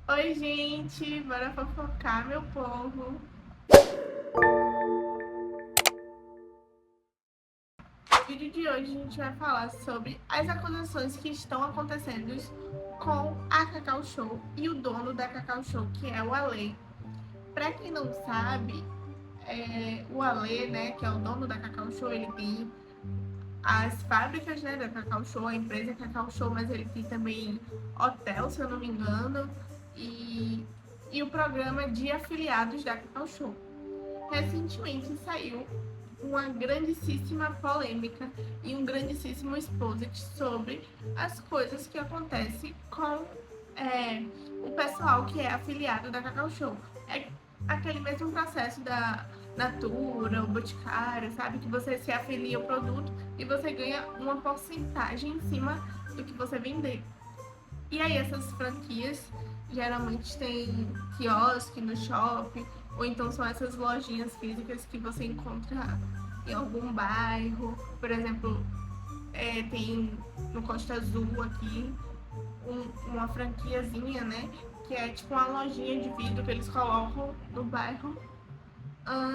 Oi, gente, bora fofocar, meu povo. No vídeo de hoje a gente vai falar sobre as acusações que estão acontecendo com a Cacau Show e o dono da Cacau Show, que é o Ale. Pra quem não sabe, o Ale, né, que é o dono da Cacau Show, ele tem as fábricas, né, da Cacau Show, a empresa Cacau Show, mas ele tem também hotel, se eu não me engano, e o programa de afiliados da Cacau Show. Recentemente saiu uma grandíssima polêmica e um grandíssimo exposit sobre as coisas que acontecem com o pessoal que é afiliado da Cacau Show. É aquele mesmo processo da Natura, o Boticário, sabe? Que você se afilia ao produto e você ganha uma porcentagem em cima do que você vender. E aí essas franquias geralmente tem quiosque no shopping, ou então são essas lojinhas físicas que você encontra em algum bairro. Por exemplo, tem no Costa Azul aqui uma franquiazinha, né? Que é tipo uma lojinha de vidro que eles colocam no bairro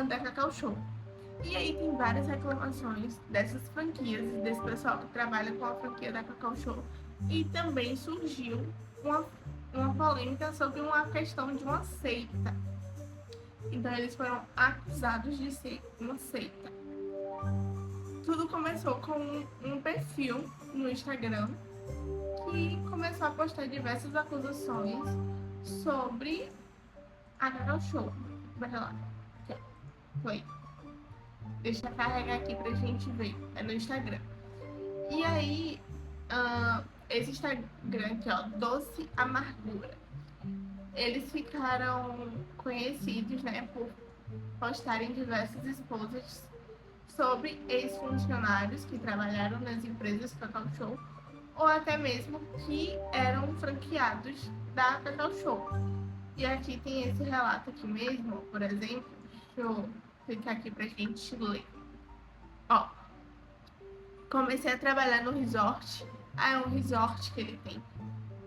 da Cacau Show. E aí tem várias reclamações dessas franquias, desse pessoal que trabalha com a franquia da Cacau Show. E também surgiu uma, uma polêmica sobre uma questão de uma seita. Então eles foram acusados de ser uma seita. Tudo começou com um perfil no Instagram que começou a postar diversas acusações sobre a Cacau Show. Bora lá. Foi. Deixa eu carregar aqui pra gente ver. É no Instagram. E aí, esse Instagram aqui, ó, Doce Amargura, eles ficaram conhecidos, né, por postarem diversos exposits sobre ex-funcionários que trabalharam nas empresas Cacau Show ou até mesmo que eram franqueados da Cacau Show. E aqui tem esse relato aqui mesmo, por exemplo, deixa eu clicar aqui pra gente ler. Ó, comecei a trabalhar no resort. É um resort que ele tem.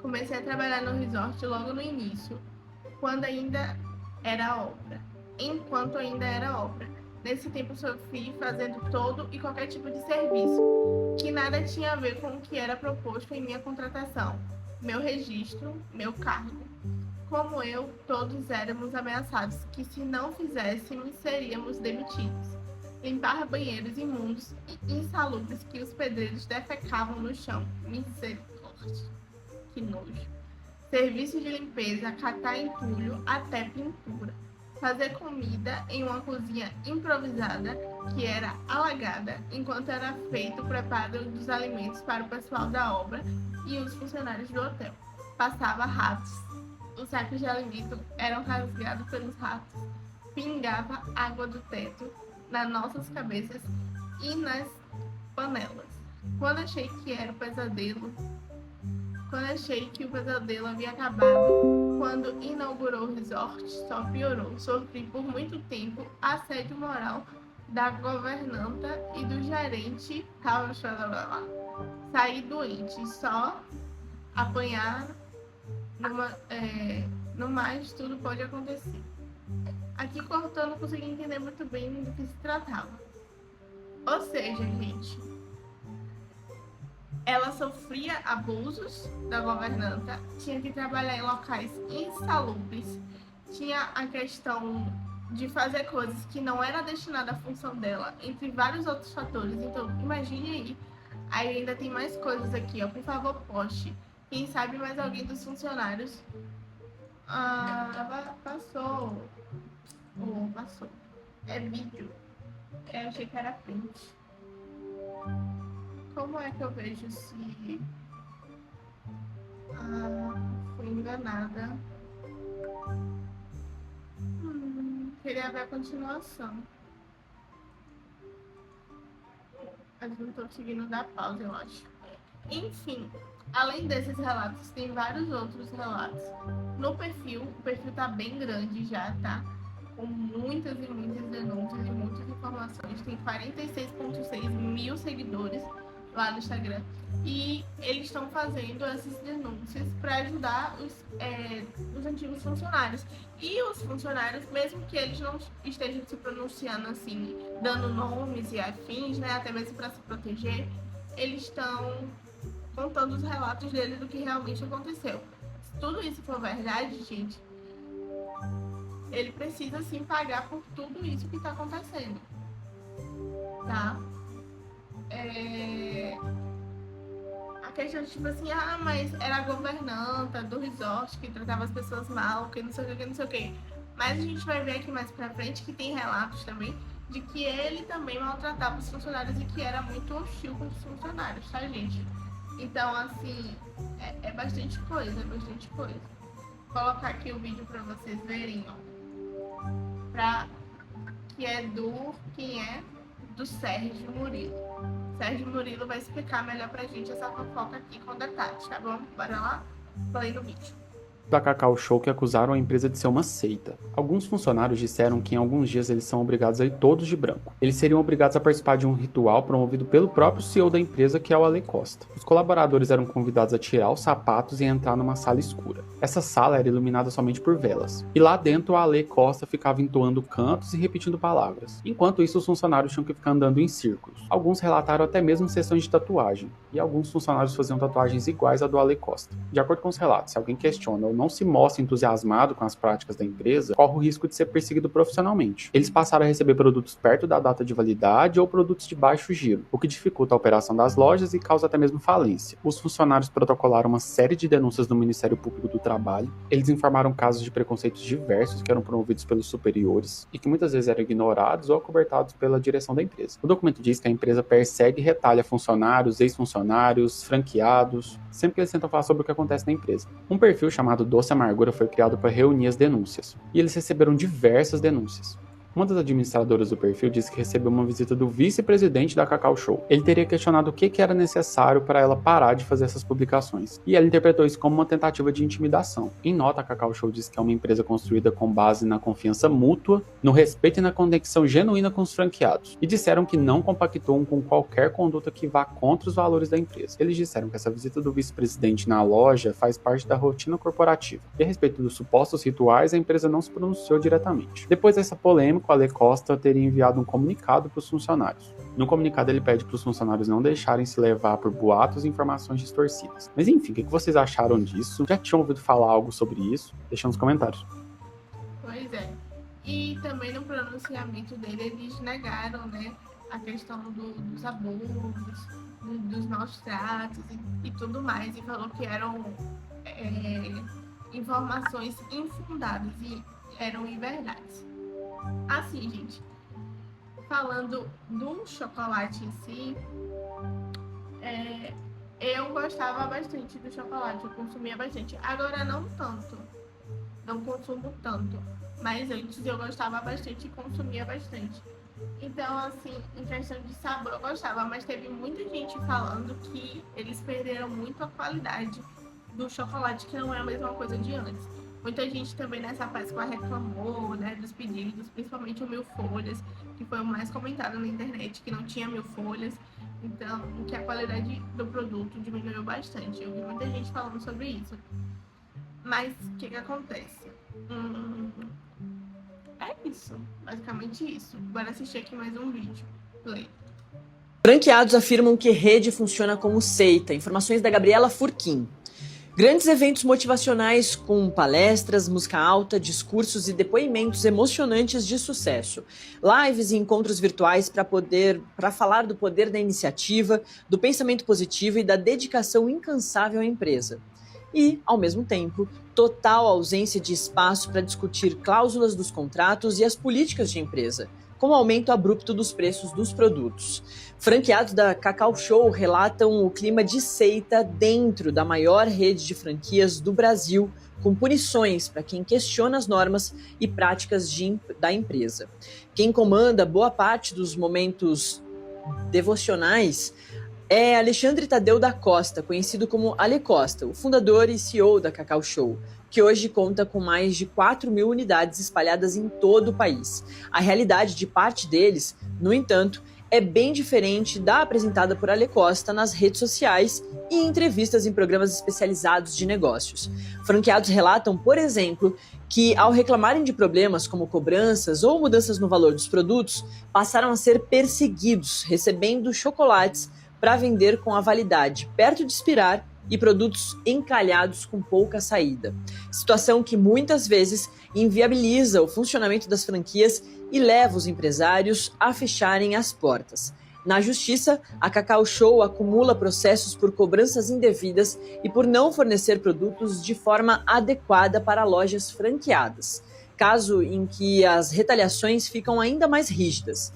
Comecei a trabalhar no resort logo no início, quando ainda era obra. Enquanto ainda era obra. Nesse tempo sofri fazendo todo e qualquer tipo de serviço, que nada tinha a ver com o que era proposto em minha contratação, meu registro, meu cargo. Como eu, todos éramos ameaçados que se não fizéssemos, seríamos demitidos. Limpar banheiros imundos e insalubres que os pedreiros defecavam no chão. Misericórdia. Que nojo. Serviço de limpeza, catar entulho até pintura. Fazer comida em uma cozinha improvisada que era alagada enquanto era feito o preparo dos alimentos para o pessoal da obra e os funcionários do hotel. Passava ratos. Os sacos de alimento eram rasgados pelos ratos. Pingava água do teto nas nossas cabeças e nas panelas. Quando achei que era o pesadelo, quando achei que o pesadelo havia acabado, quando inaugurou o resort, só piorou. Sofri por muito tempo assédio moral da governanta e do gerente. Saí doente, só apanhar no mais tudo pode acontecer. Aqui cortou, não consegui entender muito bem do que se tratava. Ou seja, gente, ela sofria abusos da governanta, tinha que trabalhar em locais insalubres, tinha a questão de fazer coisas que não era destinada à função dela, entre vários outros fatores. Então, imagine aí. Aí ainda tem mais coisas aqui, ó. Por favor, poste. Quem sabe mais alguém dos funcionários. Passou. Passou. É vídeo. Eu achei que era print. Como é que eu vejo se fui enganada? Queria ver a continuação. Mas não tô conseguindo dar pausa, eu acho. Enfim, além desses relatos, tem vários outros relatos. No perfil, o perfil tá bem grande já, tá? Com muitas e muitas denúncias e muitas informações. Tem 46,6 mil seguidores. lá no Instagram. E eles estão fazendo essas denúncias para ajudar os antigos funcionários. E os funcionários, mesmo que eles não estejam se pronunciando assim, dando nomes e afins, né, até mesmo para se proteger, eles estão contando os relatos deles do que realmente aconteceu. Se tudo isso for verdade, gente, ele precisa sim pagar por tudo isso que está acontecendo, tá? A questão de tipo assim, mas era a governanta do resort que tratava as pessoas mal, que não sei o que, que não sei o que. Mas a gente vai ver aqui mais pra frente que tem relatos também de que ele também maltratava os funcionários e que era muito hostil com os funcionários, tá, gente? Então, assim, é bastante coisa, é bastante coisa. Vou colocar aqui o vídeo pra vocês verem, ó. Quem é do Sérgio Murilo. Sérgio Murilo vai explicar melhor pra gente essa fofoca aqui com detalhes, tá bom? Bora lá? Play no vídeo. Da Cacau Show que acusaram a empresa de ser uma seita. Alguns funcionários disseram que em alguns dias eles são obrigados a ir todos de branco. Eles seriam obrigados a participar de um ritual promovido pelo próprio CEO da empresa, que é o Ale Costa. Os colaboradores eram convidados a tirar os sapatos e entrar numa sala escura. Essa sala era iluminada somente por velas. E lá dentro o Ale Costa ficava entoando cantos e repetindo palavras. Enquanto isso, os funcionários tinham que ficar andando em círculos. Alguns relataram até mesmo sessões de tatuagem. E alguns funcionários faziam tatuagens iguais à do Ale Costa. De acordo com os relatos, se alguém questiona ou não se mostra entusiasmado com as práticas da empresa, corre o risco de ser perseguido profissionalmente. Eles passaram a receber produtos perto da data de validade ou produtos de baixo giro, o que dificulta a operação das lojas e causa até mesmo falência. Os funcionários protocolaram uma série de denúncias no Ministério Público do Trabalho. Eles informaram casos de preconceitos diversos que eram promovidos pelos superiores e que muitas vezes eram ignorados ou acobertados pela direção da empresa. O documento diz que a empresa persegue e retalha funcionários, ex-funcionários, franqueados, sempre que eles tentam falar sobre o que acontece na empresa. Um perfil chamado Doce Amargura foi criado para reunir as denúncias, e eles receberam diversas denúncias. Uma das administradoras do perfil disse que recebeu uma visita do vice-presidente da Cacau Show. Ele teria questionado o que era necessário para ela parar de fazer essas publicações, e ela interpretou isso como uma tentativa de intimidação. Em nota, a Cacau Show disse que é uma empresa construída com base na confiança mútua, no respeito e na conexão genuína com os franqueados, e disseram que não compactuam com qualquer conduta que vá contra os valores da empresa. Eles disseram que essa visita do vice-presidente na loja faz parte da rotina corporativa, e a respeito dos supostos rituais, a empresa não se pronunciou diretamente. Depois dessa polêmica, o Ale Costa teria enviado um comunicado para os funcionários. No comunicado ele pede para os funcionários não deixarem se levar por boatos e informações distorcidas. Mas enfim, o que vocês acharam disso? Já tinham ouvido falar algo sobre isso? Deixa nos comentários. Pois é. E também no pronunciamento dele eles negaram, né, a questão dos abusos, dos maus tratos e tudo mais, e falou que eram informações infundadas e eram inverdades. Assim, gente, falando do chocolate em si, eu gostava bastante do chocolate, eu consumia bastante. Agora não tanto, não consumo tanto, mas antes eu gostava bastante e consumia bastante. Então, assim, em questão de sabor eu gostava, mas teve muita gente falando que eles perderam muito a qualidade do chocolate, que não é a mesma coisa de antes. Muita gente também nessa Páscoa reclamou, né, dos pedidos, principalmente o Mil Folhas, que foi o mais comentado na internet, que não tinha Mil Folhas, então que a qualidade do produto diminuiu bastante. Eu vi muita gente falando sobre isso. Mas o que acontece? É isso, basicamente isso. Bora assistir aqui mais um vídeo. Play. Franqueados afirmam que rede funciona como seita. Informações da Gabriela Furquim. Grandes eventos motivacionais com palestras, música alta, discursos e depoimentos emocionantes de sucesso. Lives e encontros virtuais para falar do poder da iniciativa, do pensamento positivo e da dedicação incansável à empresa. E, ao mesmo tempo, total ausência de espaço para discutir cláusulas dos contratos e as políticas de empresa, com o aumento abrupto dos preços dos produtos. Franqueados da Cacau Show relatam o clima de seita dentro da maior rede de franquias do Brasil, com punições para quem questiona as normas e práticas da empresa. Quem comanda boa parte dos momentos devocionais é Alexandre Tadeu da Costa, conhecido como Ale Costa, o fundador e CEO da Cacau Show, que hoje conta com mais de 4.000 unidades espalhadas em todo o país. A realidade de parte deles, no entanto, é bem diferente da apresentada por Ale Costa nas redes sociais e em entrevistas em programas especializados de negócios. Franqueados relatam, por exemplo, que ao reclamarem de problemas como cobranças ou mudanças no valor dos produtos, passaram a ser perseguidos, recebendo chocolates para vender com a validade perto de expirar e produtos encalhados com pouca saída. Situação que muitas vezes inviabiliza o funcionamento das franquias e leva os empresários a fecharem as portas. Na justiça, a Cacau Show acumula processos por cobranças indevidas e por não fornecer produtos de forma adequada para lojas franqueadas, caso em que as retaliações ficam ainda mais rígidas.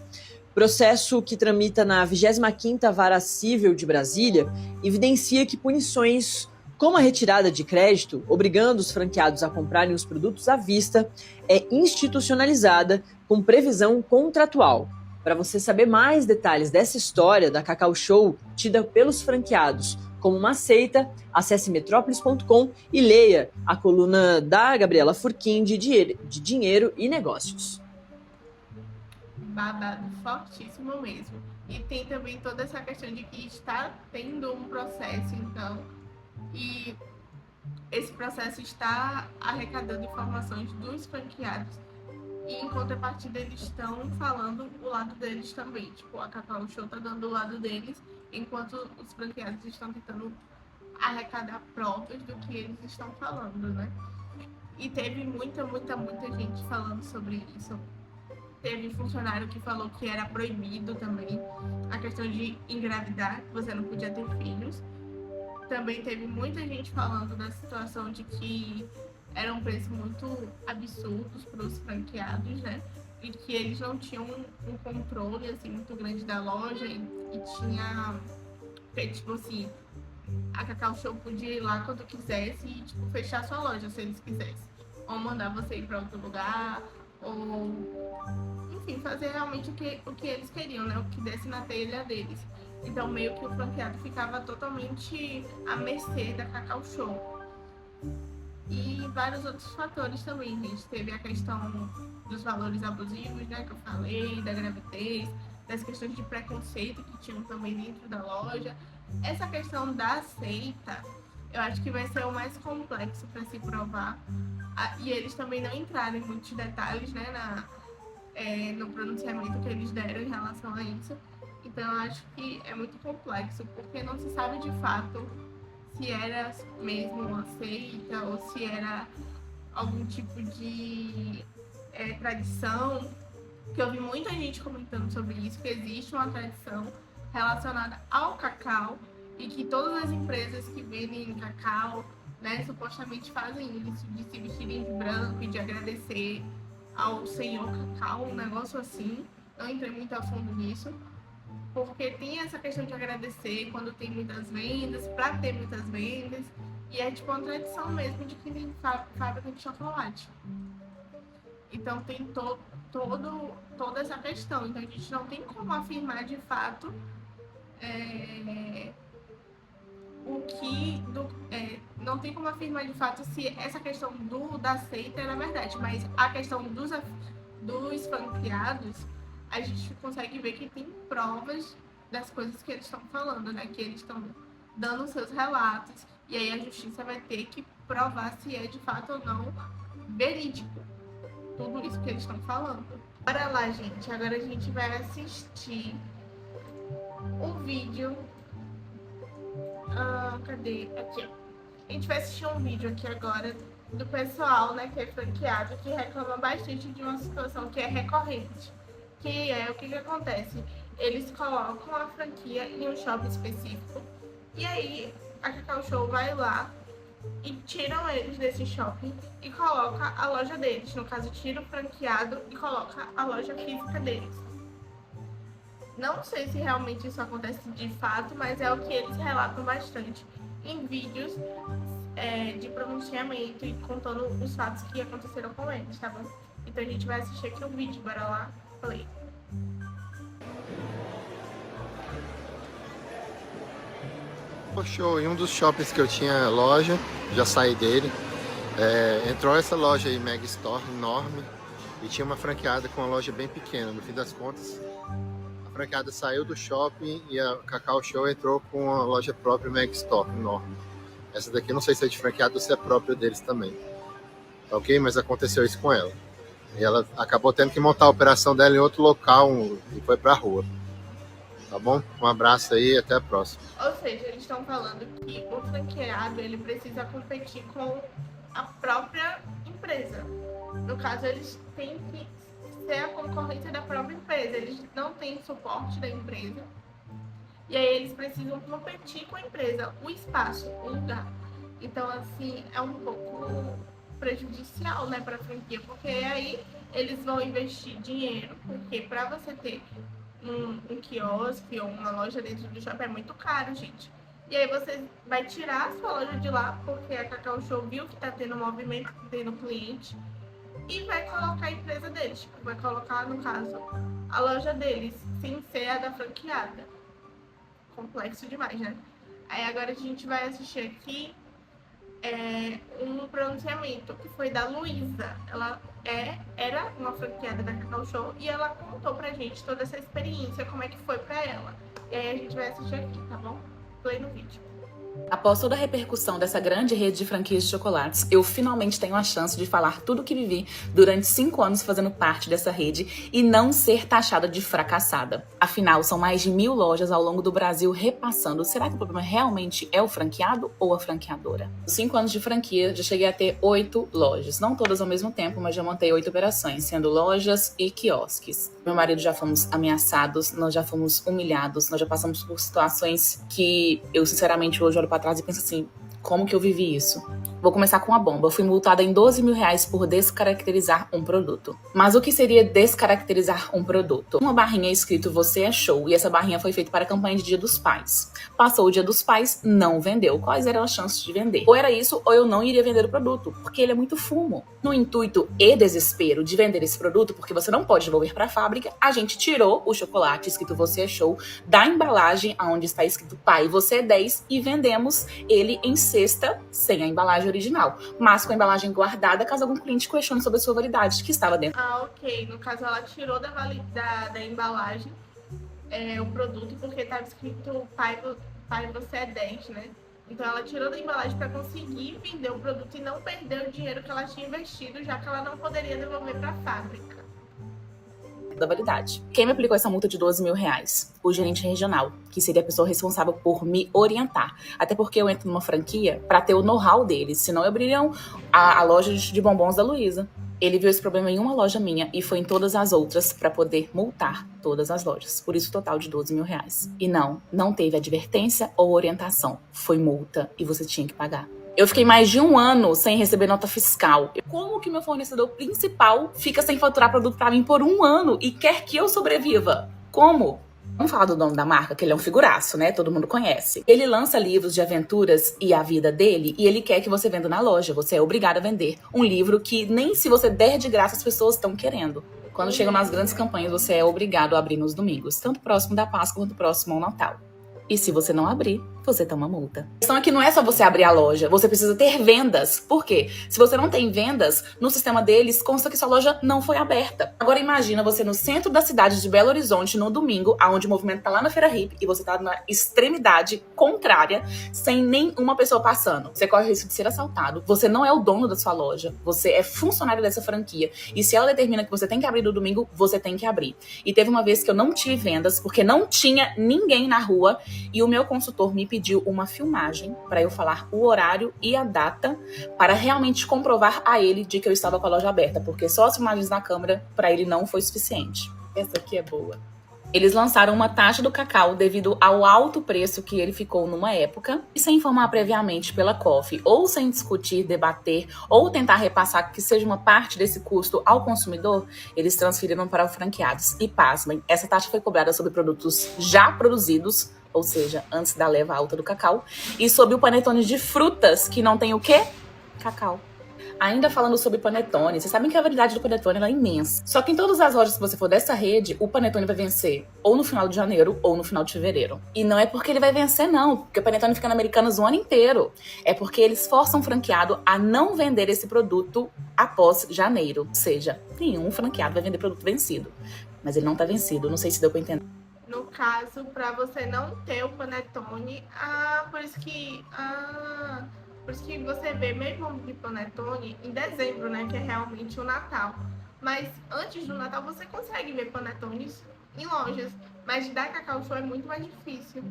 Processo que tramita na 25ª Vara Cível de Brasília evidencia que punições como a retirada de crédito, obrigando os franqueados a comprarem os produtos à vista, é institucionalizada com previsão contratual. Para você saber mais detalhes dessa história da Cacau Show, tida pelos franqueados como uma seita, acesse metrópolis.com e leia a coluna da Gabriela Furquim de Dinheiro e Negócios. Babado fortíssimo mesmo. E tem também toda essa questão de que está tendo um processo, então, e esse processo está arrecadando informações dos franqueados. E em contrapartida eles estão falando o lado deles também. Tipo, a Cacau Show está dando o lado deles, enquanto os franqueados estão tentando arrecadar provas do que eles estão falando, né? E teve muita gente falando sobre isso. Teve funcionário que falou que era proibido também a questão de engravidar, que você não podia ter filhos. Também teve muita gente falando da situação de que eram preços muito absurdos para os franqueados, né? E que eles não tinham um controle assim, muito grande da loja e tinha feito, tipo assim, a Cacau Show podia ir lá quando quisesse e tipo, fechar sua loja se eles quisessem. Ou mandar você ir para outro lugar, ou enfim, fazer realmente o que eles queriam, né? O que desse na telha deles. Então meio que o franqueado ficava totalmente à mercê da Cacau Show. E vários outros fatores também, gente. Teve a questão dos valores abusivos, né, que eu falei, da gravidez, das questões de preconceito que tinham também dentro da loja. Essa questão da seita, eu acho que vai ser o mais complexo para se provar. E eles também não entraram em muitos detalhes, né, no pronunciamento que eles deram em relação a isso. Então eu acho que é muito complexo, porque não se sabe de fato se era mesmo uma seita ou se era algum tipo de tradição. Que eu vi muita gente comentando sobre isso, que existe uma tradição relacionada ao cacau e que todas as empresas que vendem cacau, né, supostamente fazem isso, de se vestirem de branco e de agradecer ao senhor cacau, um negócio assim. Não entrei muito a fundo nisso, porque tem essa questão de agradecer quando tem muitas vendas, para ter muitas vendas, e é tipo uma tradição mesmo de quem tem fábrica de chocolate. Então tem toda essa questão, então a gente não tem como afirmar de fato não tem como afirmar de fato se essa questão da seita era verdade, mas a questão dos franqueados, a gente consegue ver que tem provas das coisas que eles estão falando, né? Que eles estão dando seus relatos, e aí a justiça vai ter que provar se é de fato ou não verídico tudo isso que eles estão falando. Bora lá, gente. Agora a gente vai assistir um vídeo. Cadê? Aqui, ó. A gente vai assistir um vídeo aqui agora do pessoal, né, que é franqueado, que reclama bastante de uma situação que é recorrente. Que é o que acontece? Eles colocam a franquia em um shopping específico e aí a Cacau Show vai lá e tiram eles desse shopping e coloca a loja deles. No caso, tira o franqueado e coloca a loja física deles. Não sei se realmente isso acontece de fato, mas é o que eles relatam bastante em vídeos de pronunciamento e contando os fatos que aconteceram com eles, tá bom? Então a gente vai assistir aqui um vídeo, bora lá, play. Show, em um dos shoppings que eu tinha loja, já saí dele, entrou essa loja aí, Mega Store, enorme, e tinha uma franqueada com uma loja bem pequena. No fim das contas, a franqueada saiu do shopping e a Cacau Show entrou com a loja própria Mega Store, enorme. Essa daqui não sei se é de franqueada ou se é própria deles também. Tá ok? Mas aconteceu isso com ela. E ela acabou tendo que montar a operação dela em outro local e foi pra rua. Tá bom? Um abraço aí e até a próxima. Ou seja, eles estão falando que o franqueado ele precisa competir com a própria empresa. No caso, eles têm que ser a concorrência da própria empresa. Eles não têm suporte da empresa. E aí eles precisam competir com a empresa, o espaço, o lugar. Então, assim, é um pouco prejudicial, né, para a franquia, porque aí eles vão investir dinheiro, porque para você ter um quiosque ou uma loja dentro do shopping é muito caro, gente. E aí você vai tirar a sua loja de lá, porque a Cacau Show viu que tá tendo movimento, tendo cliente, e vai colocar a empresa deles, tipo, vai colocar, no caso, a loja deles, sem ser a da franqueada. Complexo demais, né? Aí agora a gente vai assistir aqui um pronunciamento que foi da Luísa. Ela era uma franqueada da Cacau Show e ela contou pra gente toda essa experiência, como é que foi pra ela. E aí a gente vai assistir aqui, tá bom? Play no vídeo. Após toda a repercussão dessa grande rede de franquias de chocolates, eu finalmente tenho a chance de falar tudo o que vivi durante 5 anos fazendo parte dessa rede e não ser taxada de fracassada. Afinal, são mais de 1000 lojas ao longo do Brasil repassando. Será que o problema realmente é o franqueado ou a franqueadora? Nos 5 anos de franquia, já cheguei a ter 8 lojas. Não todas ao mesmo tempo, mas já montei 8 operações, sendo lojas e quiosques. Meu marido já fomos ameaçados, nós já fomos humilhados, nós já passamos por situações que eu, sinceramente, hoje olho pra trás e penso assim, como que eu vivi isso? Vou começar com a bomba. Eu fui multada em R$12 mil por descaracterizar um produto. Mas o que seria descaracterizar um produto? Uma barrinha escrito "Você é show", e essa barrinha foi feita para a campanha de Dia dos Pais. Passou o Dia dos Pais, não vendeu. Quais eram as chances de vender? Ou era isso, ou eu não iria vender o produto, porque ele é muito fumo. No intuito e desespero de vender esse produto, porque você não pode devolver para a fábrica, a gente tirou o chocolate escrito "Você é show" da embalagem onde está escrito "Pai, você é 10" e vendemos ele em cesta sem a embalagem original, mas com a embalagem guardada caso algum cliente questione sobre a sua validade que estava dentro. Ah, ok. No caso, ela tirou da embalagem o produto porque estava escrito pai, você é 10, né? Então ela tirou da embalagem para conseguir vender o produto e não perder o dinheiro que ela tinha investido, já que ela não poderia devolver para a fábrica. Da validade. Quem me aplicou essa multa de R$12 mil? O gerente regional, que seria a pessoa responsável por me orientar. Até porque eu entro numa franquia para ter o know-how deles, senão eu abririam a loja de bombons da Luísa. Ele viu esse problema em uma loja minha e foi em todas as outras para poder multar todas as lojas. Por isso, total de R$12 mil. E não teve advertência ou orientação. Foi multa e você tinha que pagar. Eu fiquei mais de 1 ano sem receber nota fiscal. Como que meu fornecedor principal fica sem faturar produto para mim por 1 ano e quer que eu sobreviva? Como? Vamos falar do dono da marca, que ele é um figuraço, né? Todo mundo conhece. Ele lança livros de aventuras e a vida dele e ele quer que você venda na loja. Você é obrigado a vender um livro que nem se você der de graça as pessoas estão querendo. Quando chegam nas grandes campanhas, você é obrigado a abrir nos domingos, tanto próximo da Páscoa quanto próximo ao Natal. E se você não abrir, você toma multa. A questão é que não é só você abrir a loja, você precisa ter vendas. Por quê? Se você não tem vendas, no sistema deles consta que sua loja não foi aberta. Agora imagina você no centro da cidade de Belo Horizonte, no domingo, onde o movimento tá lá na Feira Hip, e você tá na extremidade contrária, sem nenhuma pessoa passando. Você corre o risco de ser assaltado, você não é o dono da sua loja, você é funcionário dessa franquia. E se ela determina que você tem que abrir no domingo, você tem que abrir. E teve uma vez que eu não tive vendas, porque não tinha ninguém na rua, e o meu consultor me pediu uma filmagem para eu falar o horário e a data para realmente comprovar a ele de que eu estava com a loja aberta, porque só as filmagens na câmera para ele não foi suficiente. Essa aqui é boa. Eles lançaram uma taxa do cacau devido ao alto preço que ele ficou numa época, e sem informar previamente pela COFE, ou sem discutir, debater, ou tentar repassar que seja uma parte desse custo ao consumidor, eles transferiram para os franqueados. E pasmem, essa taxa foi cobrada sobre produtos já produzidos, ou seja, antes da leva alta do cacau, e sobre o panetone de frutas, que não tem o quê? Cacau. Ainda falando sobre panetone, vocês sabem que a validade do panetone ela é imensa. Só que em todas as lojas que você for dessa rede, o panetone vai vencer ou no final de janeiro ou no final de fevereiro. E não é porque ele vai vencer não, porque o panetone fica na Americanas o ano inteiro. É porque eles forçam o franqueado a não vender esse produto após janeiro. Ou seja, nenhum franqueado vai vender produto vencido. Mas ele não tá vencido, não sei se deu pra entender. No caso, para você não ter o panetone, por isso que você vê mesmo de panetone em dezembro, né, que é realmente o Natal. Mas antes do Natal você consegue ver panetones em lojas, mas da Cacau Show é muito mais difícil.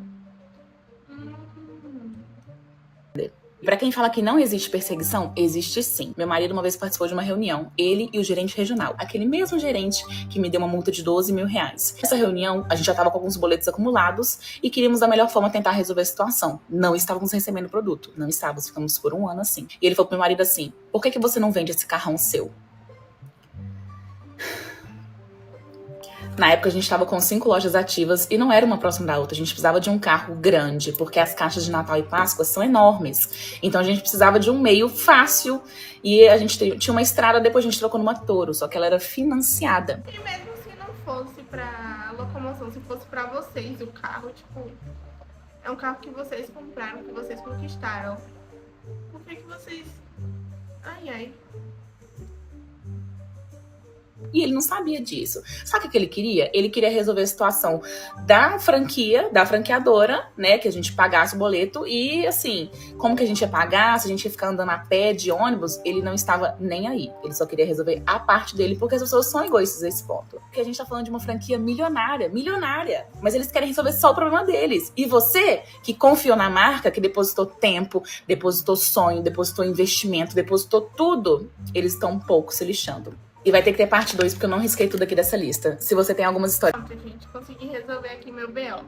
Pra quem fala que não existe perseguição, existe sim. Meu marido uma vez participou de uma reunião, ele e o gerente regional, aquele mesmo gerente que me deu uma multa de 12 mil reais. Nessa reunião, a gente já tava com alguns boletos acumulados e queríamos da melhor forma tentar resolver a situação. Não estávamos recebendo o produto, não estávamos, ficamos por um ano assim. E ele falou pro meu marido assim, por que você não vende esse carrão seu? Na época a gente estava com 5 lojas ativas e não era uma próxima da outra. A gente precisava de um carro grande, porque as caixas de Natal e Páscoa são enormes. Então a gente precisava de um meio fácil e a gente tinha uma estrada, depois a gente trocou numa Toro, só que ela era financiada. E mesmo se não fosse pra locomoção, se fosse pra vocês o carro, tipo, é um carro que vocês compraram, que vocês conquistaram. Por que vocês... Ai. E ele não sabia disso. Sabe o que ele queria? Ele queria resolver a situação da franquia, da franqueadora, né? Que a gente pagasse o boleto e, assim, como que a gente ia pagar, se a gente ia ficar andando a pé, de ônibus, ele não estava nem aí. Ele só queria resolver a parte dele, porque as pessoas são egoístas nesse ponto. Porque a gente tá falando de uma franquia milionária. Mas eles querem resolver só o problema deles. E você, que confiou na marca, que depositou tempo, depositou sonho, depositou investimento, depositou tudo, eles estão um pouco se lixando. E vai ter que ter parte 2, porque eu não risquei tudo aqui dessa lista. Se você tem algumas histórias. Pronto, gente, consegui resolver aqui meu BO.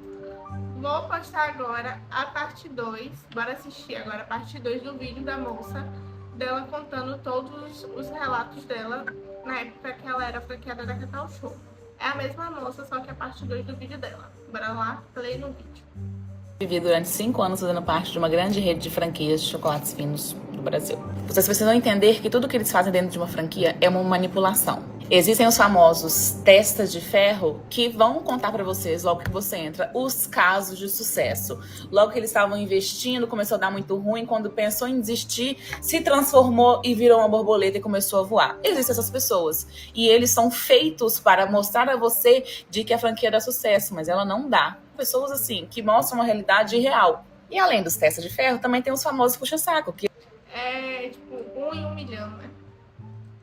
Vou postar agora a parte 2. Bora assistir agora a parte 2 do vídeo da moça, dela contando todos os relatos dela na época que ela era franqueada da Cacau Show. É a mesma moça, só que a parte 2 do vídeo dela. Bora lá, play no vídeo. Vivi durante 5 anos fazendo parte de uma grande rede de franquias de chocolates finos do Brasil. Vocês precisam entender que tudo que eles fazem dentro de uma franquia é uma manipulação. Existem os famosos testas de ferro que vão contar pra vocês, logo que você entra, os casos de sucesso. Logo que eles estavam investindo, começou a dar muito ruim, quando pensou em desistir, se transformou e virou uma borboleta e começou a voar. Existem essas pessoas. E eles são feitos para mostrar a você de que a franquia dá sucesso, mas ela não dá. Pessoas assim, que mostram uma realidade real. E além dos testes de ferro, também tem os famosos puxa-saco, que É tipo 1 em 1 milhão, né?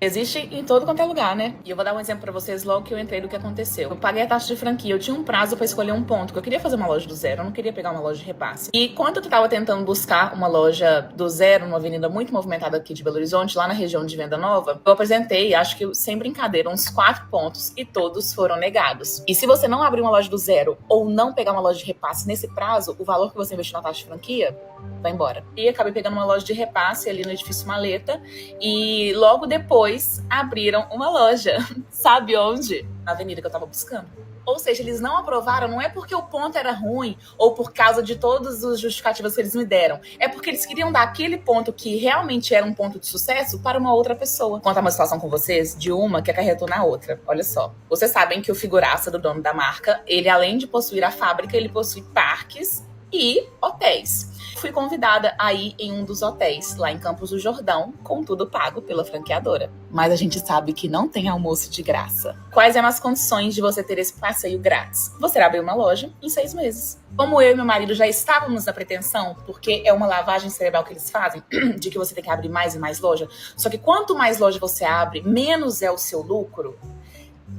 existe em todo quanto é lugar, né? E eu vou dar um exemplo pra vocês logo que eu entrei do que aconteceu. Eu paguei a taxa de franquia, eu tinha um prazo pra escolher um ponto, porque eu queria fazer uma loja do zero, eu não queria pegar uma loja de repasse. E quando eu tava tentando buscar uma loja do zero, numa avenida muito movimentada aqui de Belo Horizonte, lá na região de Venda Nova, eu apresentei, acho que sem brincadeira, uns 4 pontos e todos foram negados. E se você não abrir uma loja do zero ou não pegar uma loja de repasse nesse prazo, o valor que você investiu na taxa de franquia vai embora. E acabei pegando uma loja de repasse ali no edifício Maleta e logo depois abriram uma loja. Sabe onde? Na avenida que eu tava buscando. Ou seja, eles não aprovaram, não é porque o ponto era ruim ou por causa de todos os justificativos que eles me deram. É porque eles queriam dar aquele ponto que realmente era um ponto de sucesso para uma outra pessoa. Vou contar uma situação com vocês de uma que acarretou na outra. Olha só. Vocês sabem que o figuraça do dono da marca, ele além de possuir a fábrica, ele possui parques e hotéis. Fui convidada a ir em um dos hotéis, lá em Campos do Jordão, com tudo pago pela franqueadora. Mas a gente sabe que não tem almoço de graça. Quais eram as condições de você ter esse passeio grátis? Você abre uma loja em 6 meses. Como eu e meu marido já estávamos na pretensão, porque é uma lavagem cerebral que eles fazem, de que você tem que abrir mais e mais loja. Só que quanto mais loja você abre, menos é o seu lucro.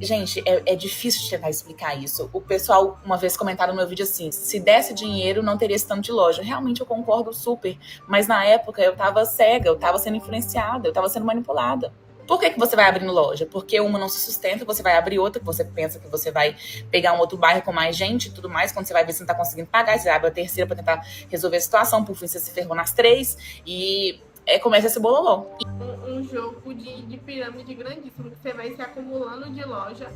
Gente, é difícil de tentar explicar isso. O pessoal, uma vez comentaram no meu vídeo assim, se desse dinheiro, não teria esse tanto de loja. Realmente eu concordo super, mas na época eu tava cega, eu tava sendo influenciada, eu tava sendo manipulada. Por que você vai abrindo loja? Porque uma não se sustenta, você vai abrir outra, que você pensa que você vai pegar um outro bairro com mais gente e tudo mais, quando você vai ver se não tá conseguindo pagar, você abre a terceira pra tentar resolver a situação, por fim você se ferrou nas 3 e começa esse bololô. Um jogo de pirâmide grandíssimo, que você vai se acumulando de loja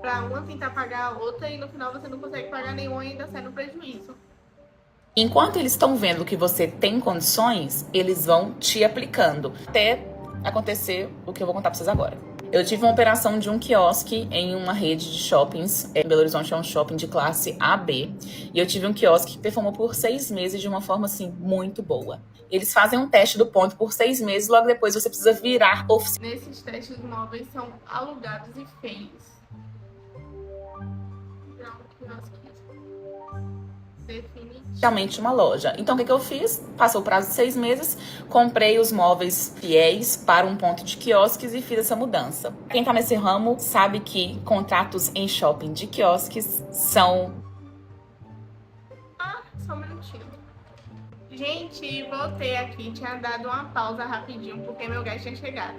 pra uma tentar pagar a outra e no final você não consegue pagar nenhuma e ainda sai no prejuízo. Enquanto eles estão vendo que você tem condições, eles vão te aplicando até acontecer o que eu vou contar pra vocês agora. Eu tive uma operação de um quiosque em uma rede de shoppings. Belo Horizonte é um shopping de classe AB. E eu tive um quiosque que performou por 6 meses de uma forma, assim, muito boa. Eles fazem um teste do ponto por 6 meses, logo depois você precisa virar oficina. Nesses testes, os móveis são alugados e feios. Já um quiosque Definitivo. realmente uma loja. Então, o que eu fiz? Passou o prazo de 6 meses, comprei os móveis fiéis para um ponto de quiosques e fiz essa mudança. Quem tá nesse ramo sabe que contratos em shopping de quiosques são... Só um minutinho. Gente, voltei aqui. Tinha dado uma pausa rapidinho, porque meu gás tinha chegado.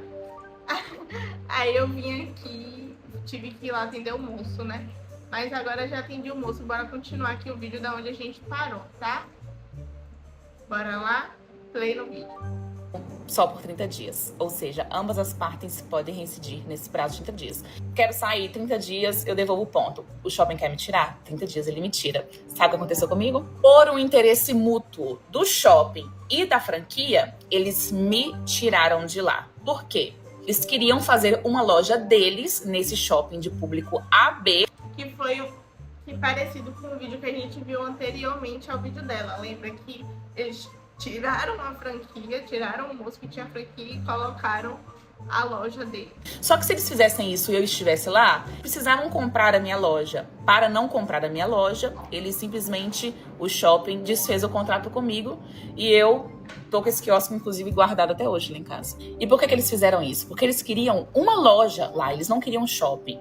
Aí eu vim aqui, tive que ir lá atender o moço, né? Mas agora já atendi o moço. Bora continuar aqui o vídeo da onde a gente parou, tá? Bora lá, play no vídeo. só por 30 dias. Ou seja, ambas as partes podem reincidir nesse prazo de 30 dias. Quero sair 30 dias, eu devolvo o ponto. O shopping quer me tirar? 30 dias ele me tira. Sabe o que aconteceu comigo? Por um interesse mútuo do shopping e da franquia, eles me tiraram de lá. Por quê? Eles queriam fazer uma loja deles nesse shopping de público AB. Que foi parecido com o vídeo que a gente viu anteriormente ao vídeo dela. Lembra que eles tiraram a franquia, tiraram o moço que tinha franquia e colocaram a loja dele. Só que se eles fizessem isso e eu estivesse lá, precisavam comprar a minha loja. Para não comprar a minha loja, eles simplesmente, o shopping desfez o contrato comigo e eu tô com esse quiosque, inclusive, guardado até hoje lá em casa. E por que eles fizeram isso? Porque eles queriam uma loja lá, eles não queriam um shopping.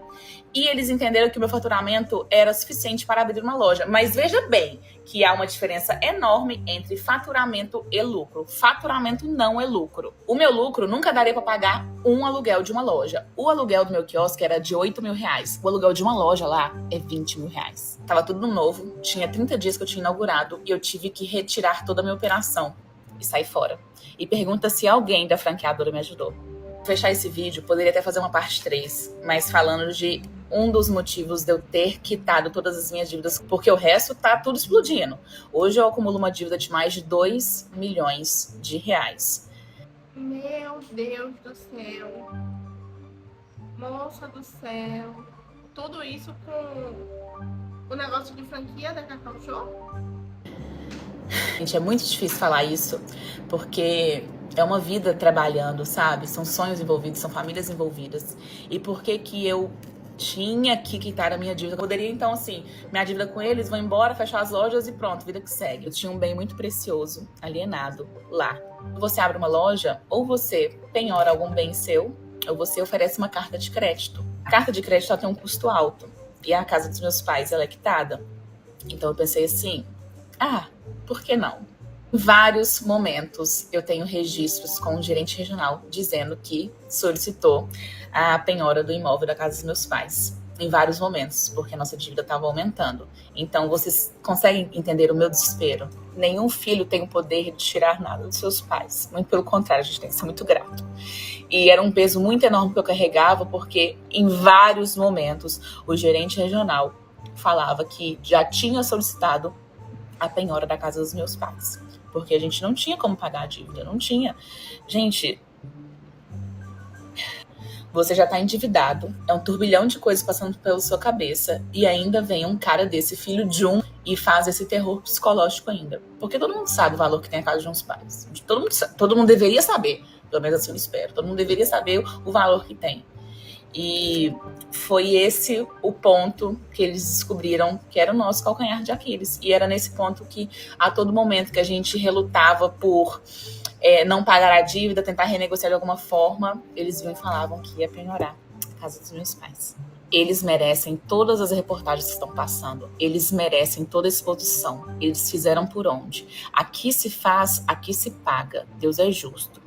E eles entenderam que o meu faturamento era suficiente para abrir uma loja. Mas veja bem que há uma diferença enorme entre faturamento e lucro. Faturamento não é lucro. O meu lucro nunca daria para pagar um aluguel de uma loja. O aluguel do meu quiosque era de R$8 mil. O aluguel de uma loja lá é R$20 mil. Tava tudo novo, tinha 30 dias que eu tinha inaugurado e eu tive que retirar toda a minha operação e sair fora. E pergunta se alguém da franqueadora me ajudou. Vou fechar esse vídeo, poderia até fazer uma parte 3, mas falando de um dos motivos de eu ter quitado todas as minhas dívidas, porque o resto tá tudo explodindo. Hoje eu acumulo uma dívida de mais de R$2 milhões. Meu Deus do céu. Moça do céu. Tudo isso com o negócio de franquia da Cacau Show? Gente, é muito difícil falar isso, porque é uma vida trabalhando, sabe? São sonhos envolvidos, são famílias envolvidas. E por que que eu tinha que quitar a minha dívida? Eu poderia, então, assim, minha dívida com eles, vou embora, fechar as lojas e pronto, vida que segue. Eu tinha um bem muito precioso, alienado, lá. Você abre uma loja, ou você penhora algum bem seu, ou você oferece uma carta de crédito. A carta de crédito ela tem um custo alto, e a casa dos meus pais ela é quitada. Então eu pensei assim, por que não? Em vários momentos eu tenho registros com o gerente regional dizendo que solicitou a penhora do imóvel da casa dos meus pais. Em vários momentos, porque a nossa dívida estava aumentando. Então vocês conseguem entender o meu desespero? Nenhum filho tem o poder de tirar nada dos seus pais. Muito pelo contrário, a gente tem que ser muito grato. E era um peso muito enorme que eu carregava, porque em vários momentos o gerente regional falava que já tinha solicitado a penhora da casa dos meus pais. Porque a gente não tinha como pagar a dívida, não tinha. Gente, você já tá endividado, é um turbilhão de coisas passando pela sua cabeça e ainda vem um cara desse, filho de um, e faz esse terror psicológico ainda. Porque todo mundo sabe o valor que tem a casa de uns pais. Todo mundo deveria saber, pelo menos assim eu espero, todo mundo deveria saber o valor que tem. E foi esse o ponto que eles descobriram que era o nosso calcanhar de Aquiles. E era nesse ponto que, a todo momento que a gente relutava por não pagar a dívida, tentar renegociar de alguma forma, eles vinham e falavam que ia penhorar a casa dos meus pais. Eles merecem todas as reportagens que estão passando. Eles merecem toda a exposição. Eles fizeram por onde? Aqui se faz, aqui se paga. Deus é justo.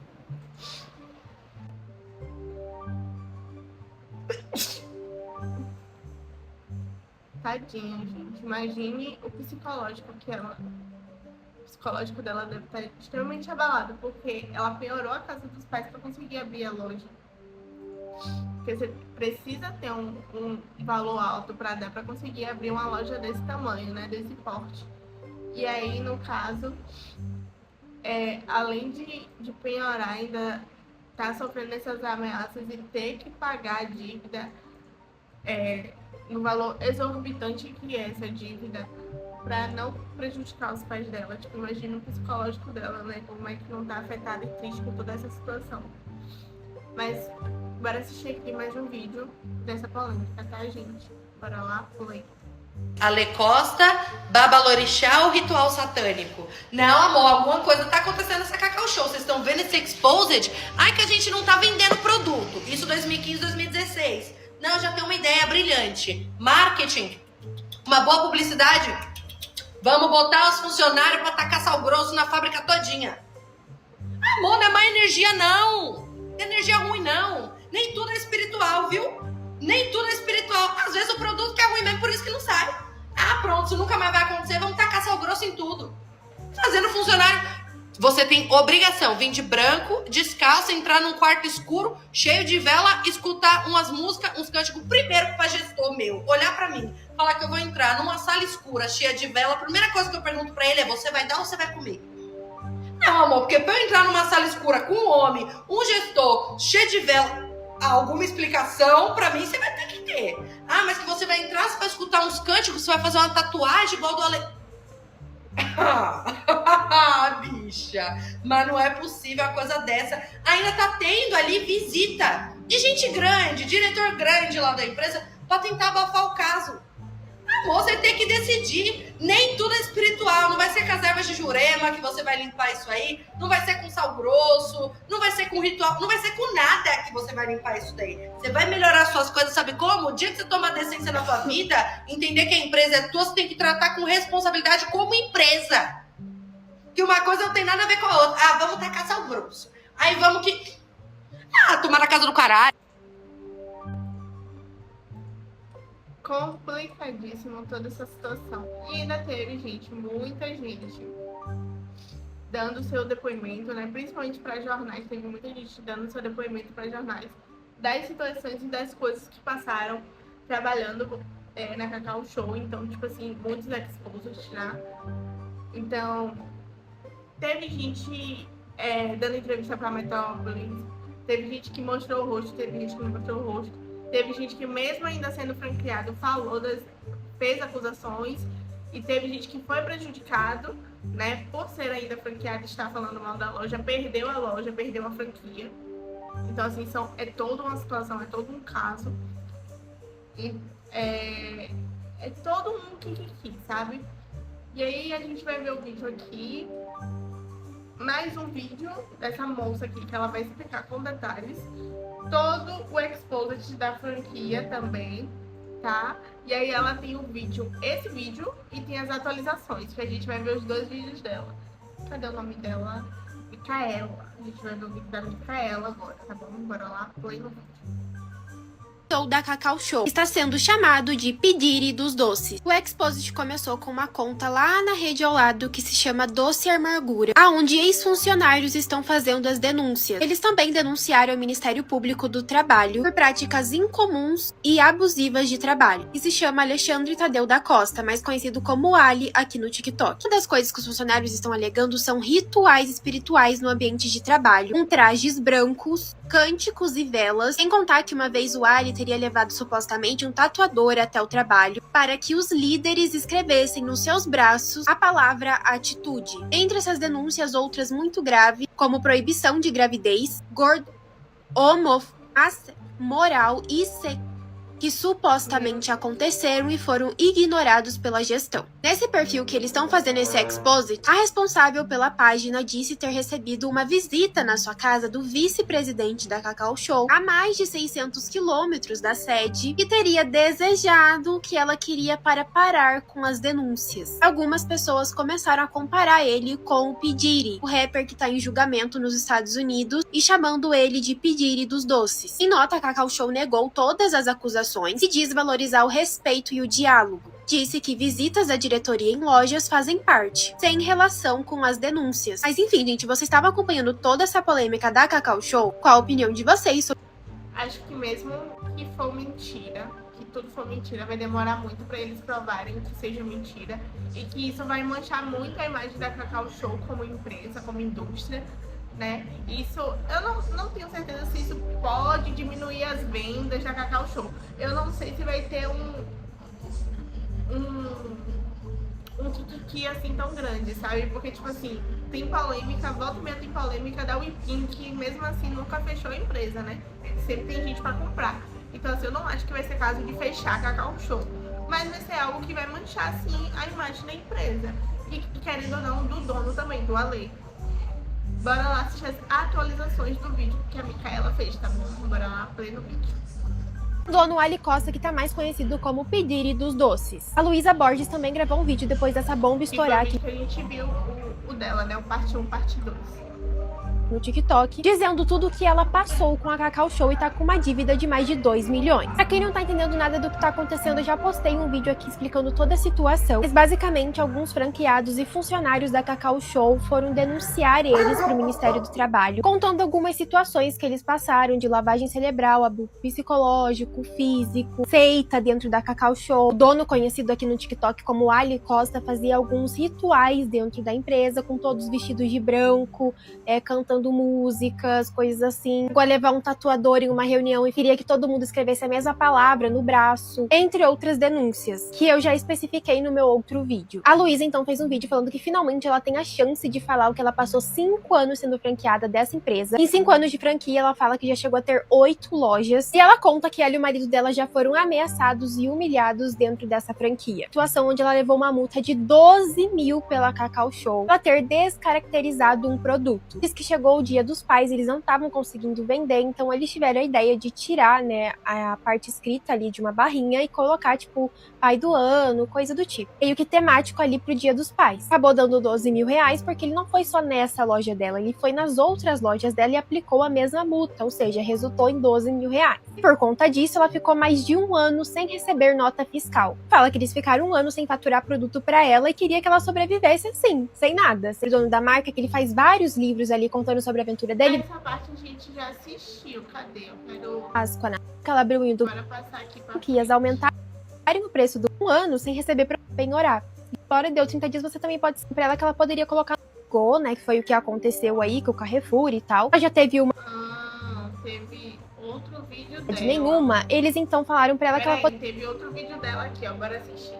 Tadinha, gente. Imagine o psicológico dela deve estar extremamente abalado, porque ela piorou a casa dos pais para conseguir abrir a loja. Porque você precisa ter um valor alto para dar para conseguir abrir uma loja desse tamanho, né? Desse porte. E aí, no caso, além de penhorar, ainda tá sofrendo essas ameaças e ter que pagar a dívida no valor exorbitante que é essa dívida, para não prejudicar os pais dela. Tipo, imagina o psicológico dela, né? Como é que não tá afetada e triste com toda essa situação. Mas bora assistir aqui mais um vídeo dessa polêmica, tá, gente? Bora lá, play. Ale Costa, Babalorixá ou ritual satânico? Não, amor, alguma coisa tá acontecendo nessa Cacau Show. Vocês estão vendo esse exposed? Ai, que a gente não tá vendendo produto. Isso 2015, 2016. Não, já tem uma ideia brilhante. Marketing, uma boa publicidade. Vamos botar os funcionários pra tacar sal grosso na fábrica todinha. Amor, não é má energia, não. Não é energia ruim, não. Nem tudo é espiritual, viu? Nem tudo é espiritual. Às vezes o produto que é ruim mesmo, por isso que não sai. Ah, pronto, isso nunca mais vai acontecer. Vamos tacar sal grosso em tudo. Fazendo funcionário. Você tem obrigação, vir de branco, descalço, entrar num quarto escuro, cheio de vela, escutar umas músicas, uns cânticos. Primeiro pra gestor meu, olhar pra mim, falar que eu vou entrar numa sala escura, cheia de vela. A primeira coisa que eu pergunto pra ele é: você vai dar ou você vai comer? Não, amor, porque pra eu entrar numa sala escura com um homem, um gestor, cheio de vela, alguma explicação pra mim você vai ter que ter. Ah, mas que você vai entrar, você vai escutar uns cânticos, você vai fazer uma tatuagem igual do Ale... bicha, mas não é possível uma coisa dessa. Ainda tá tendo ali visita de gente grande, diretor grande lá da empresa, pra tentar abafar o caso. Amor, você tem que decidir. Nem tudo é espiritual. Não vai ser com as ervas de Jurema que você vai limpar isso aí. Não vai ser com sal grosso. Não vai ser com ritual. Não vai ser com nada que você vai limpar isso daí. Você vai melhorar suas coisas, sabe como? O dia que você tomar decência na sua vida, entender que a empresa é tua, você tem que tratar com responsabilidade como empresa. Que uma coisa não tem nada a ver com a outra. Ah, vamos tacar sal grosso. Aí vamos que... Ah, tomar na casa do caralho. Complicadíssimo toda essa situação. E ainda teve, gente, muita gente dando seu depoimento, né? Principalmente para jornais, teve muita gente dando seu depoimento para jornais das situações e das coisas que passaram trabalhando na Cacau Show. Então, tipo assim, muitos exposed, né? Então, teve gente dando entrevista para Metrópolis, teve gente que mostrou o rosto, teve gente que não mostrou o rosto. Teve gente que, mesmo ainda sendo franqueado, fez acusações. E teve gente que foi prejudicado, né? Por ser ainda franqueado e estar falando mal da loja. Perdeu a loja, perdeu a franquia. Então, assim, é toda uma situação, é todo um caso. E é todo um kikiki, sabe? E aí a gente vai ver o vídeo aqui. Mais um vídeo dessa moça aqui, que ela vai explicar com detalhes todo o exposed da franquia também, tá? E aí ela tem esse vídeo e tem as atualizações, que a gente vai ver os dois vídeos dela. Cadê o nome dela? Micaela. A gente vai ver o vídeo da Micaela agora, tá bom? Bora lá, play no vídeo. Da Cacau Show está sendo chamado de Pedire dos Doces. O Exposit começou com uma conta lá na rede ao lado que se chama Doce Amargura, aonde ex-funcionários estão fazendo as denúncias. Eles também denunciaram ao Ministério Público do Trabalho por práticas incomuns e abusivas de trabalho, e se chama Alexandre Tadeu da Costa, mais conhecido como Ali aqui no TikTok. Uma das coisas que os funcionários estão alegando são rituais espirituais no ambiente de trabalho, com trajes brancos, cânticos e velas, sem contar que uma vez o Ali teria levado supostamente um tatuador até o trabalho para que os líderes escrevessem nos seus braços a palavra atitude. Entre essas denúncias, outras muito graves, como proibição de gravidez, moral e que supostamente aconteceram e foram ignorados pela gestão. Nesse perfil que eles estão fazendo esse exposit, a responsável pela página disse ter recebido uma visita na sua casa do vice-presidente da Cacau Show a mais de 600 quilômetros da sede e teria desejado que ela queria para parar com as denúncias. Algumas pessoas começaram a comparar ele com o P. Diddy, o rapper que está em julgamento nos Estados Unidos, e chamando ele de P. Diddy dos Doces. Em nota, a Cacau Show negou todas as acusações e diz valorizar o respeito e o diálogo. Disse que visitas da diretoria em lojas fazem parte, sem relação com as denúncias. Mas enfim, gente, vocês estavam acompanhando toda essa polêmica da Cacau Show? Qual a opinião de vocês sobre... Acho que mesmo que for mentira, que tudo for mentira, vai demorar muito para eles provarem que seja mentira. E que isso vai manchar muito a imagem da Cacau Show como empresa, como indústria, né? Isso, eu não tenho certeza se isso pode diminuir as vendas da Cacau Show. Eu não sei se vai ter um kikiki assim tão grande, sabe? Porque, tipo assim, tem polêmica, volta e meia tem polêmica da Whipping, que mesmo assim nunca fechou a empresa, né? Sempre tem gente pra comprar. Então, assim, eu não acho que vai ser caso de fechar a Cacau Show. mas vai ser algo que vai manchar, sim, a imagem da empresa. E querendo ou não, do dono também, do Ale. Bora lá assistir as atualizações do vídeo que a Micaela fez, tá bom? Bora lá, play no vídeo. O dono Ali Costa, que tá mais conhecido como P. Diddy dos doces. A Luísa Borges também gravou um vídeo depois dessa bomba estourar aqui que a gente viu o dela, né? O parte 1, parte 2. no TikTok, dizendo tudo o que ela passou com a Cacau Show e tá com uma dívida de mais de 2 milhões. Pra quem não tá entendendo nada do que tá acontecendo, eu já postei um vídeo aqui explicando toda a situação. Mas basicamente, alguns franqueados e funcionários da Cacau Show foram denunciar eles pro Ministério do Trabalho, contando algumas situações que eles passaram de lavagem cerebral, abuso psicológico, físico, seita dentro da Cacau Show. O dono, conhecido aqui no TikTok como Ali Costa, fazia alguns rituais dentro da empresa, com todos vestidos de branco, cantando músicas, coisas assim. Chegou a levar um tatuador em uma reunião e queria que todo mundo escrevesse a mesma palavra no braço, entre outras denúncias, que eu já especifiquei no meu outro vídeo. A Luísa então fez um vídeo falando que finalmente ela tem a chance de falar o que ela passou 5 anos sendo franqueada dessa empresa. Em 5 anos de franquia, ela fala que já chegou a ter 8 lojas, e ela conta que ela e o marido dela já foram ameaçados e humilhados dentro dessa franquia. Situação onde ela levou uma multa de 12 mil pela Cacau Show, ela ter descaracterizado um produto. Diz que chegou o Dia dos Pais, eles não estavam conseguindo vender, então eles tiveram a ideia de tirar, né, a parte escrita ali de uma barrinha e colocar, tipo, pai do ano, coisa do tipo. Meio que temático ali pro Dia dos Pais. Acabou dando 12 mil reais, porque ele não foi só nessa loja dela, ele foi nas outras lojas dela e aplicou a mesma multa, ou seja, resultou em 12 mil reais. E por conta disso, ela ficou mais de 1 ano sem receber nota fiscal. Fala que eles ficaram 1 ano sem faturar produto pra ela e queria que ela sobrevivesse assim, sem nada. Ser dono da marca, que ele faz vários livros ali contando sobre a aventura dele. Essa parte a gente já assistiu, cadê? Eu quero... Páscoa, né? Ela abriu o do Bora passar aqui pra... que ia aumentar o preço do 1 ano sem receber pra penhorar. E fora deu 30 dias, você também pode dizer pra ela que ela poderia colocar no Go, né? Que foi o que aconteceu aí com o Carrefour e tal. Ela já teve uma... teve outro vídeo de dela. nenhuma. Eles então falaram pra ela que ela teve outro vídeo dela aqui, ó. Bora assistir.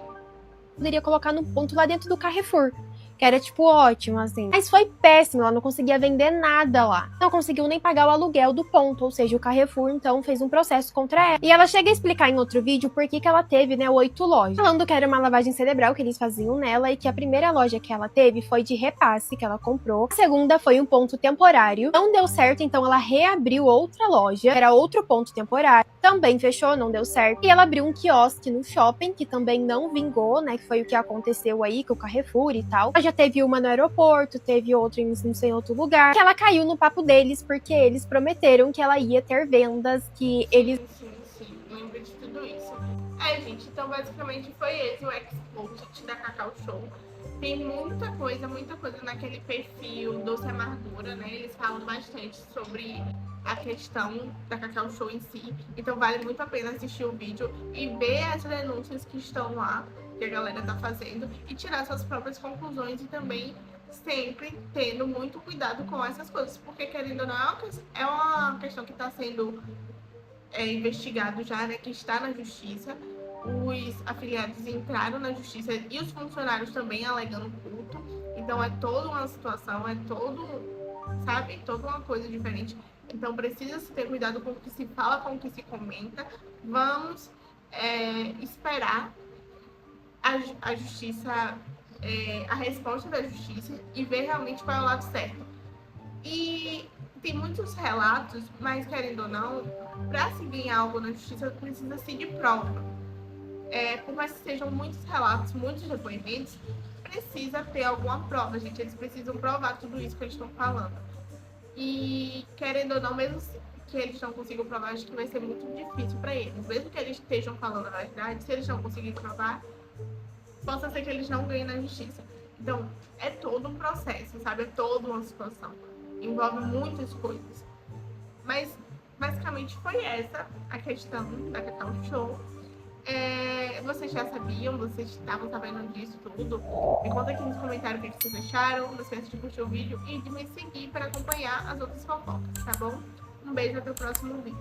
Poderia colocar no ponto lá dentro do Carrefour. Que era, tipo, ótimo, assim. Mas foi péssimo, ela não conseguia vender nada lá. Não conseguiu nem pagar o aluguel do ponto, ou seja, o Carrefour, então, fez um processo contra ela. E ela chega a explicar em outro vídeo por que ela teve, né, 8 lojas. Falando que era uma lavagem cerebral que eles faziam nela e que a primeira loja que ela teve foi de repasse, que ela comprou. A segunda foi um ponto temporário. Não deu certo, então ela reabriu outra loja, que era outro ponto temporário. Também fechou, não deu certo. E ela abriu um quiosque no shopping, que também não vingou, né, que foi o que aconteceu aí com o Carrefour e tal. Já teve uma no aeroporto, teve outra em não sei, outro lugar, que ela caiu no papo deles, porque eles prometeram que ela ia ter vendas, que eles... Sim, lembro de tudo isso. Gente, então basicamente foi esse o Exposed da Cacau Show. Tem muita coisa naquele perfil Doce Amargura, né? Eles falam bastante sobre a questão da Cacau Show em si. Então vale muito a pena assistir o vídeo e ver as denúncias que estão lá, que a galera tá fazendo, e tirar suas próprias conclusões, e também sempre tendo muito cuidado com essas coisas, porque querendo ou não, é uma questão que está sendo investigado já, né, que está na justiça. Os afiliados entraram na justiça e os funcionários também alegando culto, então é toda uma situação, é todo, sabe, toda uma coisa diferente. Então precisa se ter cuidado com o que se fala, com o que se comenta. Vamos esperar a justiça, a resposta da justiça, e ver realmente qual é o lado certo. E tem muitos relatos, mas querendo ou não, para se ganhar algo na justiça precisa-se de prova. Por mais que sejam muitos relatos, muitos depoimentos, precisa ter alguma prova, gente. Eles precisam provar tudo isso que eles estão falando. E querendo ou não, mesmo que eles não consigam provar, acho que vai ser muito difícil para eles. Mesmo que eles estejam falando a verdade, se eles não conseguirem provar, possa ser que eles não ganhem na justiça. Então, é todo um processo, sabe? É toda uma situação. Envolve muitas coisas. Mas, basicamente, foi essa a questão da Cacau Show. Vocês já sabiam? Vocês estavam sabendo disso tudo? Me conta aqui nos comentários o que vocês acharam. Não esqueça de curtir o vídeo e de me seguir para acompanhar as outras fofocas, tá bom? Um beijo, até o próximo vídeo.